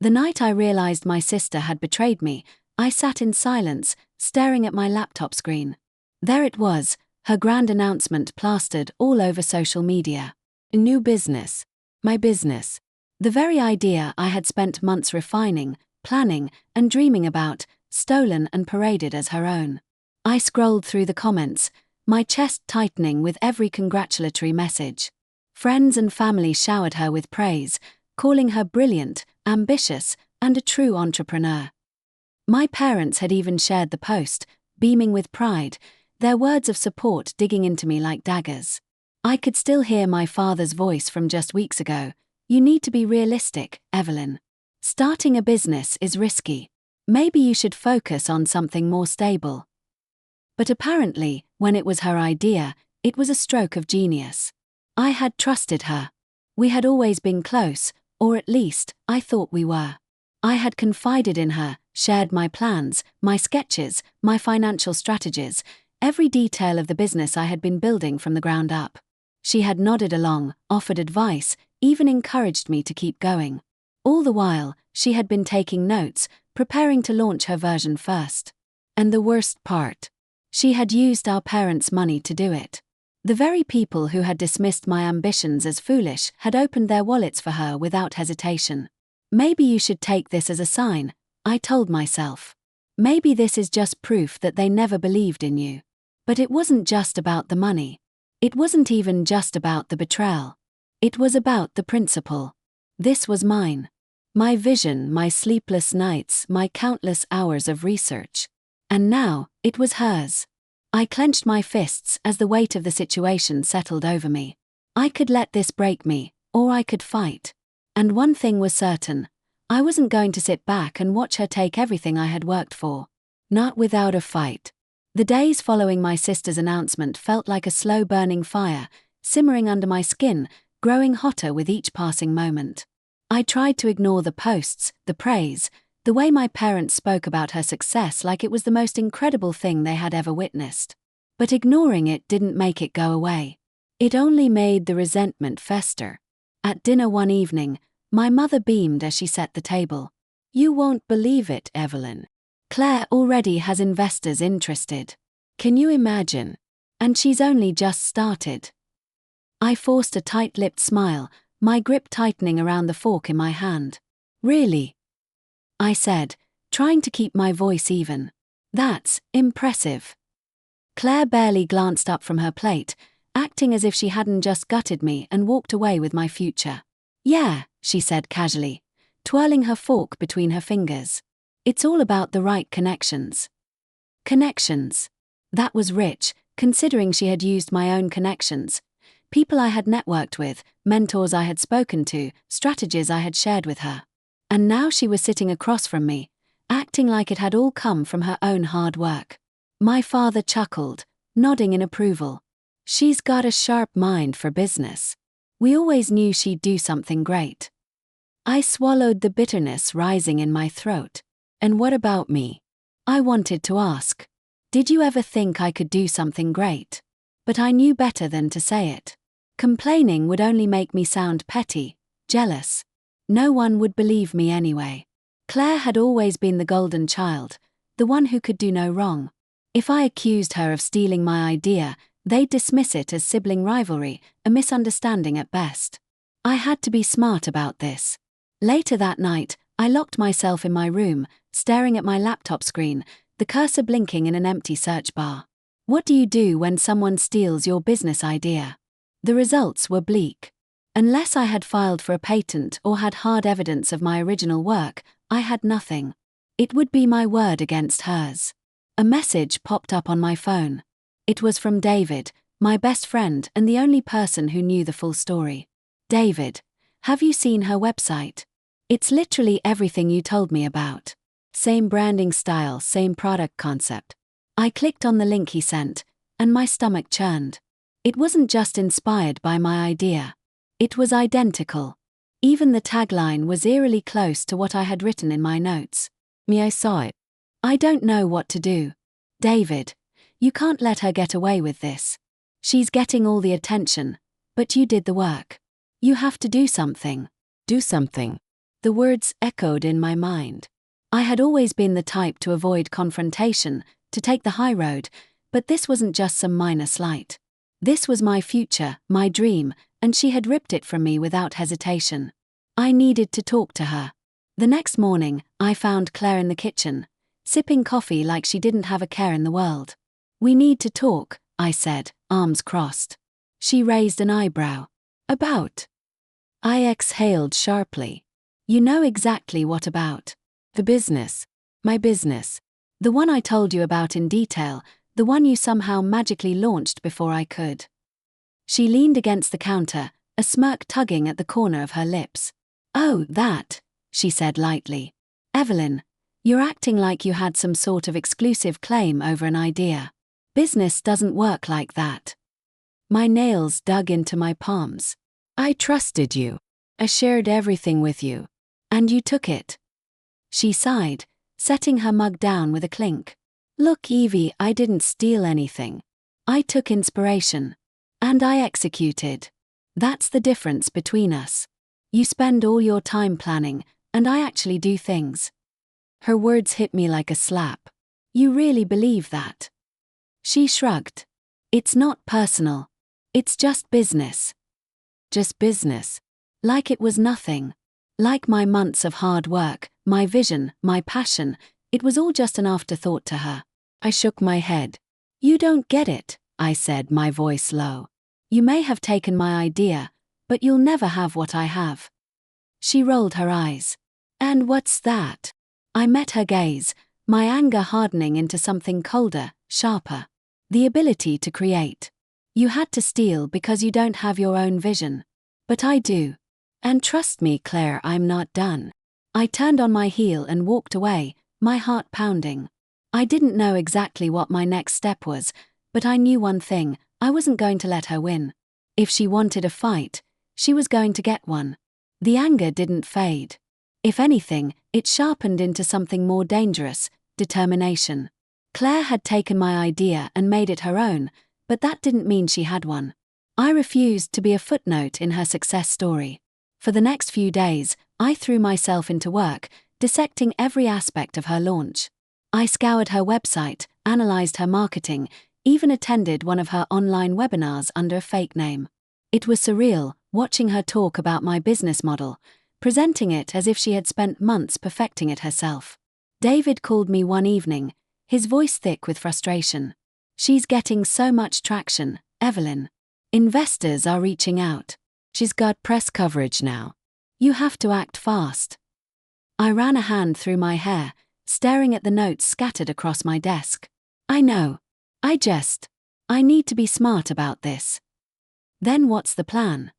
The night I realized my sister had betrayed me, I sat in silence, staring at my laptop screen. There it was, her grand announcement plastered all over social media. A new business. My business. The very idea I had spent months refining, planning, and dreaming about, stolen and paraded as her own. I scrolled through the comments, my chest tightening with every congratulatory message. Friends and family showered her with praise, calling her brilliant, ambitious, and a true entrepreneur. My parents had even shared the post, beaming with pride, their words of support digging into me like daggers. I could still hear my father's voice from just weeks ago. You need to be realistic, Evelyn. Starting a business is risky. Maybe you should focus on something more stable. But apparently, when it was her idea, it was a stroke of genius. I had trusted her. We had always been close, or at least, I thought we were. I had confided in her, shared my plans, my sketches, my financial strategies, every detail of the business I had been building from the ground up. She had nodded along, offered advice, even encouraged me to keep going. All the while, she had been taking notes, preparing to launch her version first. And the worst part, she had used our parents' money to do it. The very people who had dismissed my ambitions as foolish had opened their wallets for her without hesitation. Maybe you should take this as a sign, I told myself. Maybe this is just proof that they never believed in you. But it wasn't just about the money. It wasn't even just about the betrayal. It was about the principle. This was mine. My vision, my sleepless nights, my countless hours of research. And now, it was hers. I clenched my fists as the weight of the situation settled over me. I could let this break me, or I could fight. And one thing was certain. I wasn't going to sit back and watch her take everything I had worked for. Not without a fight. The days following my sister's announcement felt like a slow-burning fire, simmering under my skin, growing hotter with each passing moment. I tried to ignore the posts, the praise, the way my parents spoke about her success like it was the most incredible thing they had ever witnessed. But ignoring it didn't make it go away. It only made the resentment fester. At dinner one evening, my mother beamed as she set the table. You won't believe it, Evelyn. Claire already has investors interested. Can you imagine? And she's only just started. I forced a tight-lipped smile, my grip tightening around the fork in my hand. Really? I said, trying to keep my voice even. That's impressive. Claire barely glanced up from her plate, acting as if she hadn't just gutted me and walked away with my future. Yeah, she said casually, twirling her fork between her fingers. It's all about the right connections. Connections. That was rich, considering she had used my own connections. People I had networked with, mentors I had spoken to, strategies I had shared with her. And now she was sitting across from me, acting like it had all come from her own hard work. My father chuckled, nodding in approval. She's got a sharp mind for business. We always knew she'd do something great. I swallowed the bitterness rising in my throat. And what about me? I wanted to ask. Did you ever think I could do something great? But I knew better than to say it. Complaining would only make me sound petty, jealous. No one would believe me anyway. Claire had always been the golden child, the one who could do no wrong. If I accused her of stealing my idea, they'd dismiss it as sibling rivalry, a misunderstanding at best. I had to be smart about this. Later that night, I locked myself in my room, staring at my laptop screen, the cursor blinking in an empty search bar. What do you do when someone steals your business idea? The results were bleak. Unless I had filed for a patent or had hard evidence of my original work, I had nothing. It would be my word against hers. A message popped up on my phone. It was from David, my best friend and the only person who knew the full story. David, have you seen her website? It's literally everything you told me about. Same branding style, same product concept. I clicked on the link he sent, and my stomach churned. It wasn't just inspired by my idea. It was identical. Even the tagline was eerily close to what I had written in my notes. I saw it. I don't know what to do. David, you can't let her get away with this. She's getting all the attention, but you did the work. You have to do something. Do something. The words echoed in my mind. I had always been the type to avoid confrontation, to take the high road, but this wasn't just some minor slight. This was my future, my dream, and she had ripped it from me without hesitation. I needed to talk to her. The next morning, I found Claire in the kitchen, sipping coffee like she didn't have a care in the world. "We need to talk," I said, arms crossed. She raised an eyebrow. "About?" I exhaled sharply. "You know exactly what about. The business. My business. The one I told you about in detail, the one you somehow magically launched before I could." She leaned against the counter, a smirk tugging at the corner of her lips. "Oh, that," she said lightly. "Evelyn, you're acting like you had some sort of exclusive claim over an idea. Business doesn't work like that." My nails dug into my palms. "I trusted you. I shared everything with you. And you took it." She sighed, setting her mug down with a clink. "Look, Evie, I didn't steal anything. I took inspiration. And I executed. That's the difference between us. You spend all your time planning, and I actually do things." Her words hit me like a slap. "You really believe that?" She shrugged. "It's not personal. It's just business." Just business. Like it was nothing. Like my months of hard work, my vision, my passion, it was all just an afterthought to her. I shook my head. "You don't get it," I said, my voice low. "You may have taken my idea, but you'll never have what I have." She rolled her eyes. "And what's that?" I met her gaze, my anger hardening into something colder, sharper. "The ability to create. You had to steal because you don't have your own vision. But I do. And trust me, Claire, I'm not done." I turned on my heel and walked away, my heart pounding. I didn't know exactly what my next step was, but I knew one thing: I wasn't going to let her win. If she wanted a fight, she was going to get one. The anger didn't fade. If anything, it sharpened into something more dangerous: determination. Claire had taken my idea and made it her own, but that didn't mean she had one. I refused to be a footnote in her success story. For the next few days, I threw myself into work, dissecting every aspect of her launch. I scoured her website, analyzed her marketing, even attended one of her online webinars under a fake name. It was surreal, watching her talk about my business model, presenting it as if she had spent months perfecting it herself. David called me one evening, his voice thick with frustration. "She's getting so much traction, Evelyn. Investors are reaching out. She's got press coverage now. You have to act fast." I ran a hand through my hair, staring at the notes scattered across my desk. "I know. I need to be smart about this." "Then what's the plan?"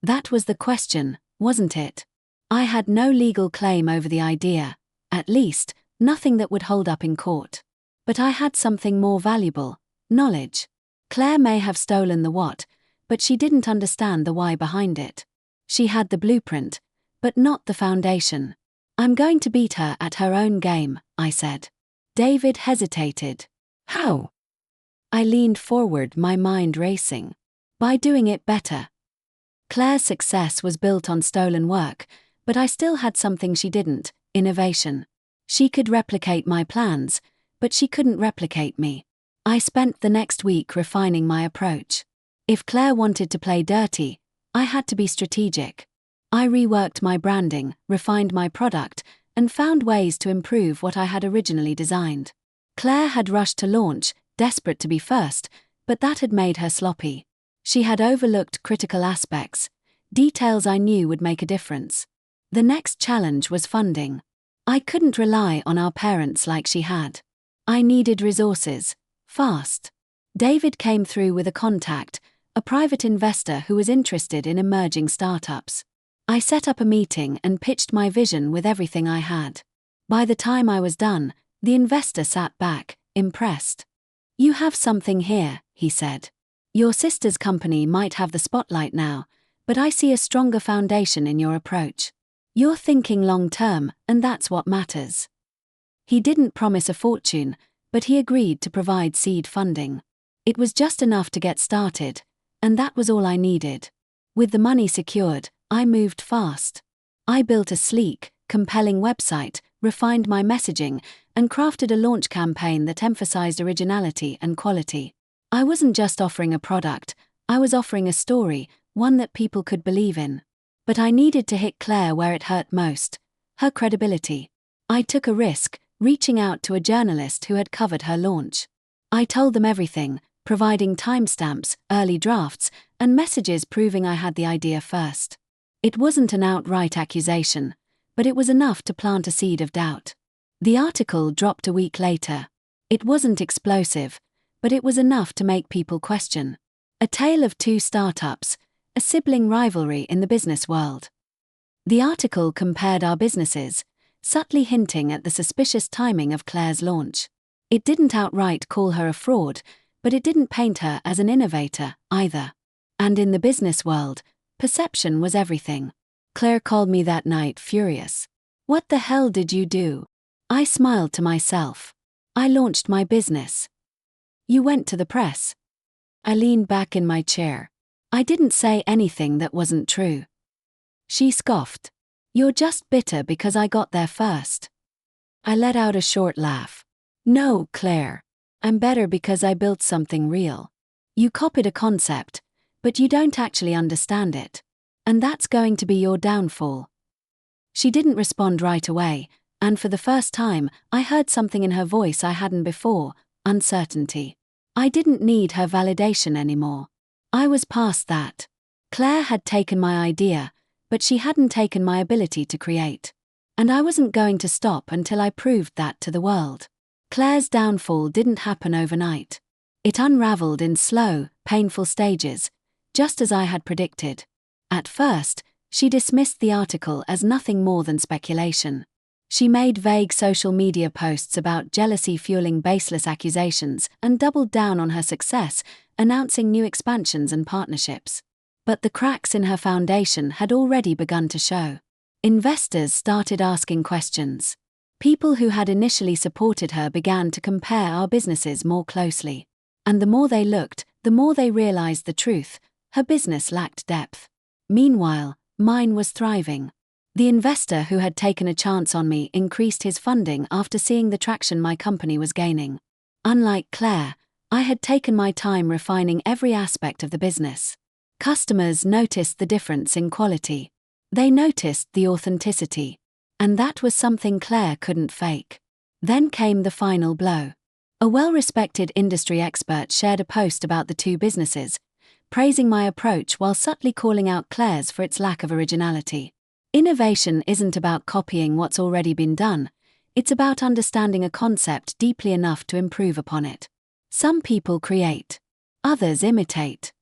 That was the question, wasn't it? I had no legal claim over the idea, at least, nothing that would hold up in court. But I had something more valuable: knowledge. Claire may have stolen the what, but she didn't understand the why behind it. She had the blueprint, but not the foundation. "I'm going to beat her at her own game," I said. David hesitated. "How?" I leaned forward, my mind racing. "By doing it better." Claire's success was built on stolen work, but I still had something she didn't: innovation. She could replicate my plans, but she couldn't replicate me. I spent the next week refining my approach. If Claire wanted to play dirty, I had to be strategic. I reworked my branding, refined my product, and found ways to improve what I had originally designed. Claire had rushed to launch, desperate to be first, but that had made her sloppy. She had overlooked critical aspects, details I knew would make a difference. The next challenge was funding. I couldn't rely on our parents like she had. I needed resources, fast. David came through with a contact, a private investor who was interested in emerging startups. I set up a meeting and pitched my vision with everything I had. By the time I was done, the investor sat back, impressed. "You have something here," he said. "Your sister's company might have the spotlight now, but I see a stronger foundation in your approach. You're thinking long-term, and that's what matters." He didn't promise a fortune, but he agreed to provide seed funding. It was just enough to get started, and that was all I needed. With the money secured, I moved fast. I built a sleek, compelling website, refined my messaging, and crafted a launch campaign that emphasized originality and quality. I wasn't just offering a product, I was offering a story, one that people could believe in. But I needed to hit Claire where it hurt most: her credibility. I took a risk, reaching out to a journalist who had covered her launch. I told them everything, providing timestamps, early drafts, and messages proving I had the idea first. It wasn't an outright accusation, but it was enough to plant a seed of doubt. The article dropped a week later. It wasn't explosive, but it was enough to make people question. A tale of two startups, a sibling rivalry in the business world. The article compared our businesses, subtly hinting at the suspicious timing of Claire's launch. It didn't outright call her a fraud, but it didn't paint her as an innovator, either. And in the business world, perception was everything. Claire called me that night furious. "What the hell did you do?" I smiled to myself. "I launched my business." "You went to the press." I leaned back in my chair. I didn't say anything that wasn't true. She scoffed. "You're just bitter because I got there first." I let out a short laugh. "No, Claire. I'm better because I built something real. You copied a concept, but you don't actually understand it. And that's going to be your downfall." She didn't respond right away, and for the first time, I heard something in her voice I hadn't before: uncertainty. I didn't need her validation anymore. I was past that. Claire had taken my idea, but she hadn't taken my ability to create. And I wasn't going to stop until I proved that to the world. Claire's downfall didn't happen overnight. It unraveled in slow, painful stages, just as I had predicted. At first, she dismissed the article as nothing more than speculation. She made vague social media posts about jealousy fueling baseless accusations and doubled down on her success, announcing new expansions and partnerships. But the cracks in her foundation had already begun to show. Investors started asking questions. People who had initially supported her began to compare our businesses more closely. And the more they looked, the more they realized the truth: her business lacked depth. Meanwhile, mine was thriving. The investor who had taken a chance on me increased his funding after seeing the traction my company was gaining. Unlike Claire, I had taken my time refining every aspect of the business. Customers noticed the difference in quality. They noticed the authenticity. And that was something Claire couldn't fake. Then came the final blow. A well-respected industry expert shared a post about the two businesses, praising my approach while subtly calling out Claire's for its lack of originality. Innovation isn't about copying what's already been done, it's about understanding a concept deeply enough to improve upon it. Some people create, others imitate.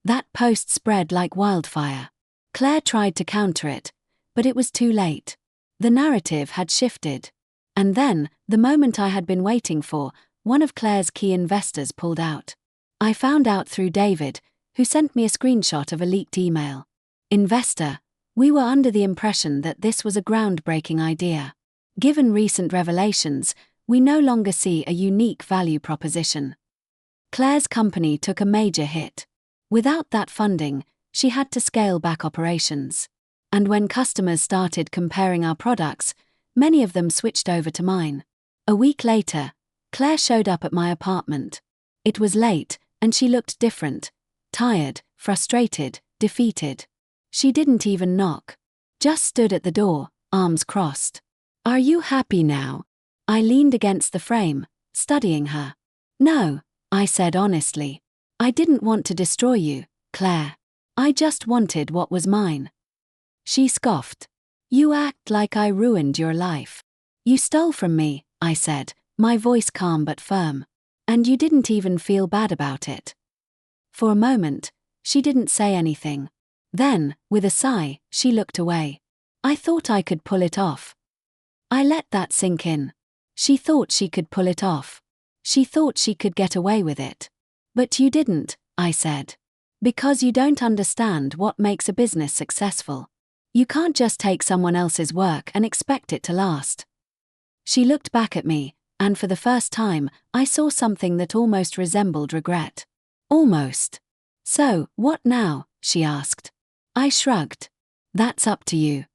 That post spread like wildfire. Claire tried to counter it, but it was too late. The narrative had shifted. And then, the moment I had been waiting for, one of Claire's key investors pulled out. I found out through David, who sent me a screenshot of a leaked email. "Investor, we were under the impression that this was a groundbreaking idea. Given recent revelations, we no longer see a unique value proposition." Claire's company took a major hit. Without that funding, she had to scale back operations. And when customers started comparing our products, many of them switched over to mine. A week later, Claire showed up at my apartment. It was late, and she looked different: tired, frustrated, defeated. She didn't even knock. Just stood at the door, arms crossed. "Are you happy now?" I leaned against the frame, studying her. "No," I said honestly. "I didn't want to destroy you, Claire. I just wanted what was mine." She scoffed. "You act like I ruined your life." "You stole from me," I said, my voice calm but firm. "And you didn't even feel bad about it." For a moment, she didn't say anything. Then, with a sigh, she looked away. I thought I could pull it off. I let that sink in. She thought she could pull it off. She thought she could get away with it. "But you didn't," I said. "Because you don't understand what makes a business successful. You can't just take someone else's work and expect it to last." She looked back at me, and for the first time, I saw something that almost resembled regret. Almost. "So, what now?" she asked. I shrugged. "That's up to you."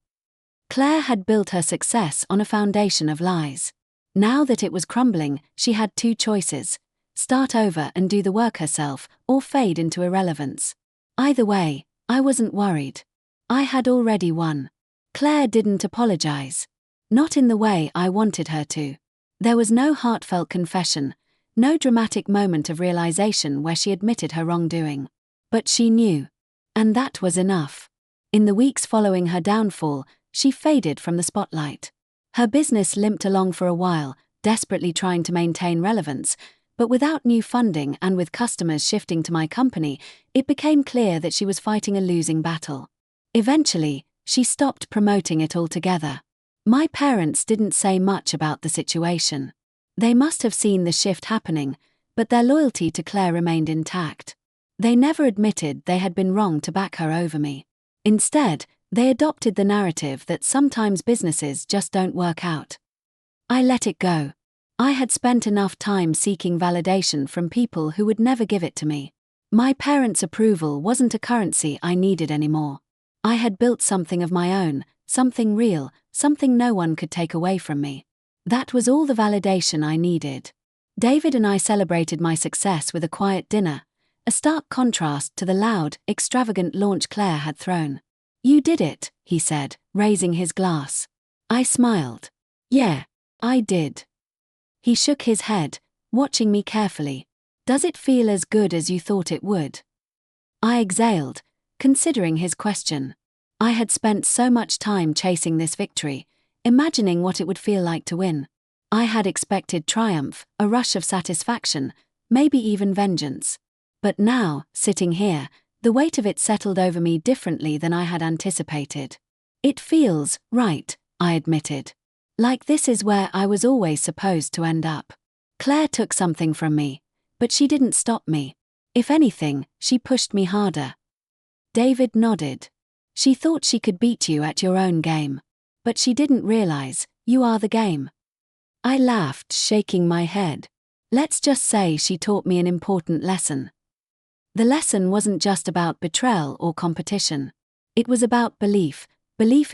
Claire had built her success on a foundation of lies. Now that it was crumbling, she had two choices: start over and do the work herself, or fade into irrelevance. Either way, I wasn't worried. I had already won. Claire didn't apologize. Not in the way I wanted her to. There was no heartfelt confession, no dramatic moment of realization where she admitted her wrongdoing. But she knew. And that was enough. In the weeks following her downfall, she faded from the spotlight. Her business limped along for a while, desperately trying to maintain relevance, but without new funding and with customers shifting to my company, it became clear that she was fighting a losing battle. Eventually, she stopped promoting it altogether. My parents didn't say much about the situation. They must have seen the shift happening, but their loyalty to Claire remained intact. They never admitted they had been wrong to back her over me. Instead, they adopted the narrative that sometimes businesses just don't work out. I let it go. I had spent enough time seeking validation from people who would never give it to me. My parents' approval wasn't a currency I needed anymore. I had built something of my own, something real, something no one could take away from me. That was all the validation I needed. David and I celebrated my success with a quiet dinner, a stark contrast to the loud, extravagant launch Claire had thrown. "You did it," he said, raising his glass. I smiled. "Yeah, I did." He shook his head, watching me carefully. "Does it feel as good as you thought it would?" I exhaled, considering his question. I had spent so much time chasing this victory, imagining what it would feel like to win. I had expected triumph, a rush of satisfaction, maybe even vengeance. But now, sitting here, the weight of it settled over me differently than I had anticipated. "It feels right," I admitted. "Like this is where I was always supposed to end up." Claire took something from me, but she didn't stop me. If anything, she pushed me harder. David nodded. "She thought she could beat you at your own game. But she didn't realize, you are the game." I laughed, shaking my head. "Let's just say she taught me an important lesson." The lesson wasn't just about betrayal or competition. It was about belief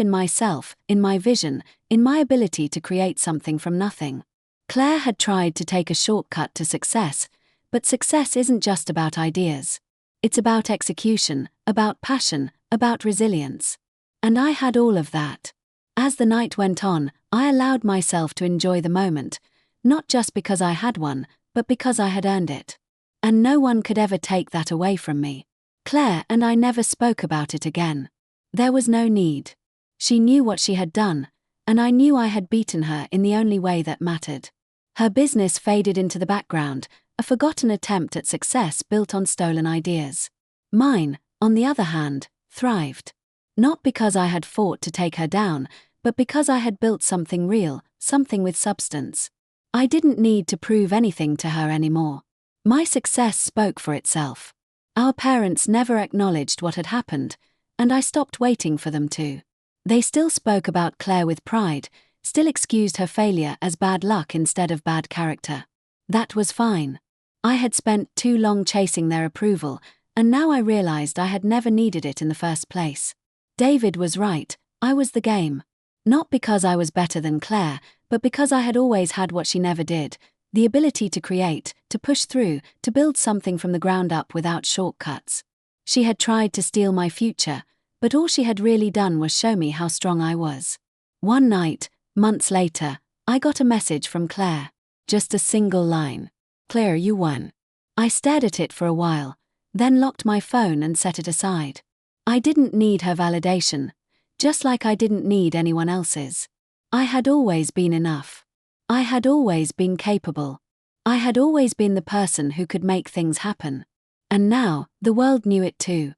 in myself, in my vision, in my ability to create something from nothing. Claire had tried to take a shortcut to success, but success isn't just about ideas. It's about execution, about passion, about resilience. And I had all of that. As the night went on, I allowed myself to enjoy the moment, not just because I had won, but because I had earned it. And no one could ever take that away from me. Claire and I never spoke about it again. There was no need. She knew what she had done, and I knew I had beaten her in the only way that mattered. Her business faded into the background, a forgotten attempt at success built on stolen ideas. Mine, on the other hand, thrived. Not because I had fought to take her down, but because I had built something real, something with substance. I didn't need to prove anything to her anymore. My success spoke for itself. Our parents never acknowledged what had happened, and I stopped waiting for them to. They still spoke about Claire with pride, still excused her failure as bad luck instead of bad character. That was fine. I had spent too long chasing their approval, and now I realized I had never needed it in the first place. David was right, I was the game. Not because I was better than Claire, but because I had always had what she never did: the ability to create, to push through, to build something from the ground up without shortcuts. She had tried to steal my future, but all she had really done was show me how strong I was. One night, months later, I got a message from Claire. Just a single line. "Claire, you won." I stared at it for a while, then locked my phone and set it aside. I didn't need her validation, just like I didn't need anyone else's. I had always been enough. I had always been capable. I had always been the person who could make things happen. And now, the world knew it too.